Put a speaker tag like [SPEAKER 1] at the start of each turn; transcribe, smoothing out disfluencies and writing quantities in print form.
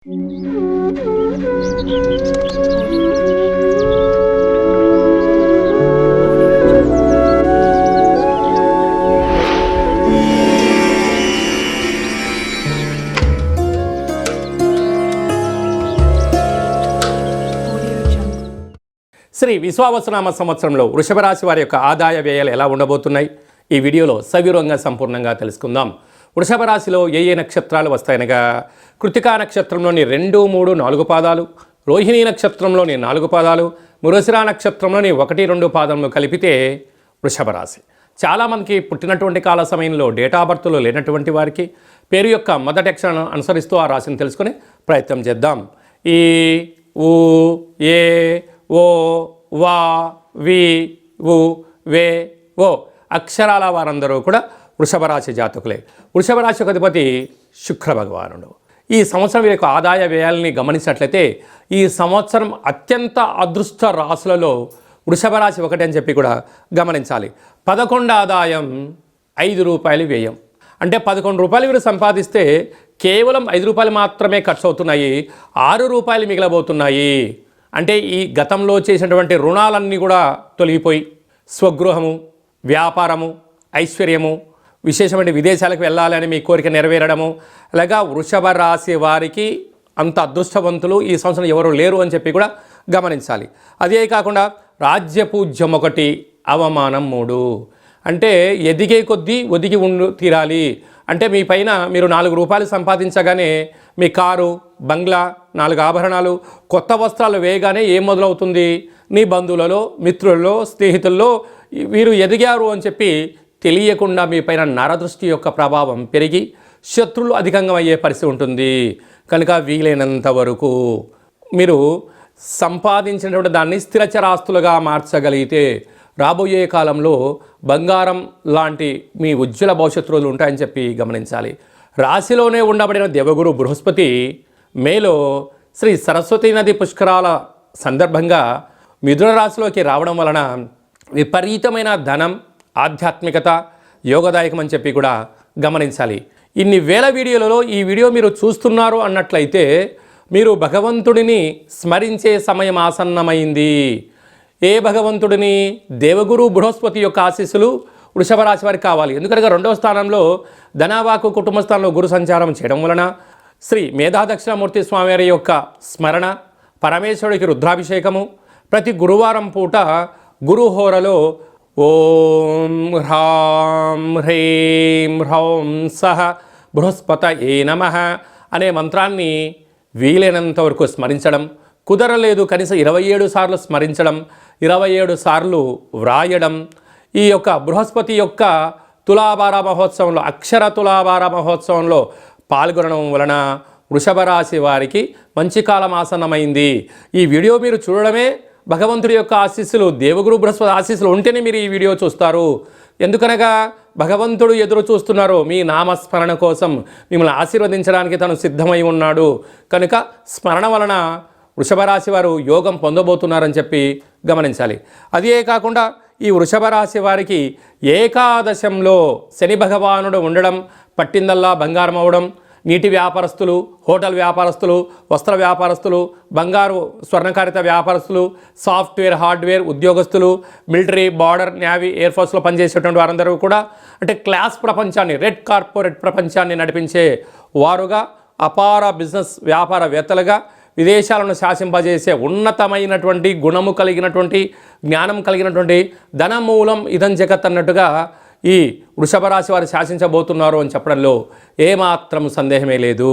[SPEAKER 1] శ్రీ విశ్వావసునామ సంవత్సరంలో వృషభ రాశి వారి యొక్క ఆదాయ వ్యయాలు ఎలా ఉండబోతున్నాయి ఈ వీడియోలో సవివరంగా సంపూర్ణంగా తెలుసుకుందాం. వృషభ రాశిలో ఏ నక్షత్రాలు వస్తాయనగా కృతికా నక్షత్రంలోని 2, 3, 4 పాదాలు, రోహిణీ నక్షత్రంలోని 4 పాదాలు, మృగశిర నక్షత్రంలోని 1, 2 పాదములు కలిపితే వృషభ రాశి. చాలామందికి పుట్టినటువంటి కాల సమయంలో డేటా బర్త్లో లేనటువంటి వారికి పేరు యొక్క మొదటి అక్షరాన్ని అనుసరిస్తూ ఆ రాశిని తెలుసుకునే ప్రయత్నం చేద్దాం. ఈ ఊ ఏ ఓ వా వి ఉ వే ఓ అక్షరాల వారందరూ కూడా వృషభ రాశి జాతకులే. వృషభ రాశి యొక్క అధిపతి శుక్ర భగవానుడు. ఈ సంవత్సరం యొక్క ఆదాయ వ్యయాలని గమనించినట్లయితే ఈ సంవత్సరం అత్యంత అదృష్ట రాశులలో వృషభ రాశి ఒకటి అని చెప్పి కూడా గమనించాలి. 11 ఆదాయం, 5 రూపాయలు వ్యయం. అంటే 11 రూపాయలు వీరు సంపాదిస్తే కేవలం 5 రూపాయలు మాత్రమే ఖర్చు అవుతున్నాయి, 6 రూపాయలు మిగిలబోతున్నాయి. అంటే ఈ గతంలో చేసినటువంటి రుణాలన్నీ కూడా తొలగిపోయి స్వగృహము, వ్యాపారము, ఐశ్వర్యము, విశేషమైన విదేశాలకు వెళ్ళాలని మీ కోరిక నెరవేరడము, అలాగా వృషభ రాశి వారికి అంత అదృష్టవంతులు ఈ సంవత్సరం ఎవరు లేరు అని చెప్పి కూడా గమనించాలి. అదే కాకుండా రాజ్యపూజ్యం 1, అవమానం 3. అంటే ఎదిగే కొద్దీ ఒదిగి తీరాలి. అంటే మీ పైన మీరు 4 రూపాయలు సంపాదించగానే మీ కారు, బంగ్లా, 4 ఆభరణాలు, కొత్త వస్త్రాలు వేయగానే ఏం మొదలవుతుంది? నీ బంధువులలో, మిత్రులలో, స్నేహితుల్లో వీరు ఎదిగారు అని చెప్పి తెలియకుండా మీ పైన నరదృష్టి యొక్క ప్రభావం పెరిగి శత్రువులు అధికంగా అయ్యే పరిస్థితి ఉంటుంది. కనుక వీలైనంత వరకు మీరు సంపాదించినటువంటి దాన్ని స్థిరచరాస్తులుగా మార్చగలిగితే రాబోయే కాలంలో బంగారం లాంటి మీ ఉజ్వల భవిష్యత్తు రోజులు ఉంటాయని చెప్పి గమనించాలి. రాశిలోనే ఉండబడిన దేవగురు బృహస్పతి మేలో శ్రీ సరస్వతీ నది పుష్కరాల సందర్భంగా మిథున రాశిలోకి రావడం వలన విపరీతమైన ధనం, ఆధ్యాత్మికత, యోగదాయకం అని చెప్పి కూడా గమనించాలి. ఇన్ని వేల వీడియోలలో ఈ వీడియో మీరు చూస్తున్నారు అన్నట్లయితే మీరు భగవంతుడిని స్మరించే సమయం ఆసన్నమైంది. ఏ భగవంతుడిని? దేవగురు బృహస్పతి యొక్క ఆశీస్సులు వృషభ రాశి వారికి కావాలి. ఎందుకంటే 2వ స్థానంలో ధనవాకు కుటుంబ స్థానంలో గురు సంచారం చేయడం వలన శ్రీ మేధా దక్షిణామూర్తి స్వామివారి యొక్క స్మరణ, పరమేశ్వరుడికి రుద్రాభిషేకము, ప్రతి గురువారం పూట గురుహోరలో ఓం హ్రాం హ్రీం హ్రౌం సహ బృహస్పతయే నమః అనే మంత్రాన్ని వీలైనంత వరకు స్మరించడం, కుదరలేదు కనీసం 27 సార్లు స్మరించడం, 27 సార్లు వ్రాయడం. ఈ యొక్క బృహస్పతి యొక్క తులాభార మహోత్సవంలో, అక్షర తులాభార మహోత్సవంలో పాల్గొనడం వలన వృషభ రాశి వారికి మంచి కాలం ఆసన్నమైంది. ఈ వీడియో మీరు చూడడమే భగవంతుడి యొక్క ఆశీస్సులు, దేవగురు బృహస్పతి ఆశీస్సులు ఉంటేనే మీరు ఈ వీడియో చూస్తారు. ఎందుకనగా భగవంతుడు ఎదురు చూస్తున్నారు మీ నామస్మరణ కోసం, మిమ్మల్ని ఆశీర్వదించడానికి తను సిద్ధమై ఉన్నాడు. కనుక స్మరణ వలన వృషభ రాశి వారు యోగం పొందబోతున్నారని చెప్పి గమనించాలి. అదే కాకుండా ఈ వృషభ రాశి వారికి ఏకాదశంలో శని భగవానుడు ఉండడం, పట్టిందల్లా బంగారం అవ్వడం, నీటి వ్యాపారస్తులు, హోటల్ వ్యాపారస్తులు, వస్త్ర వ్యాపారస్తులు, బంగారు స్వర్ణకారిత వ్యాపారస్తులు, సాఫ్ట్వేర్, హార్డ్వేర్ ఉద్యోగస్తులు, మిలిటరీ, బార్డర్, నేవీ, ఎయిర్ ఫోర్స్లో పనిచేసేటువంటి వారందరూ కూడా అంటే క్లాస్ ప్రపంచాన్ని, రెడ్ కార్పొరేట్ ప్రపంచాన్ని నడిపించే వారుగా, అపార బిజినెస్ వ్యాపారవేత్తలుగా, విదేశాలను శాసింపజేసే ఉన్నతమైనటువంటి గుణము కలిగినటువంటి, జ్ఞానం కలిగినటువంటి ధనమూలం ఇదం జగత్ అన్నట్టుగా ఈ వృషభ రాశి వారు శాసించబోతున్నారు అని చెప్పడంలో ఏమాత్రం సందేహమే లేదు.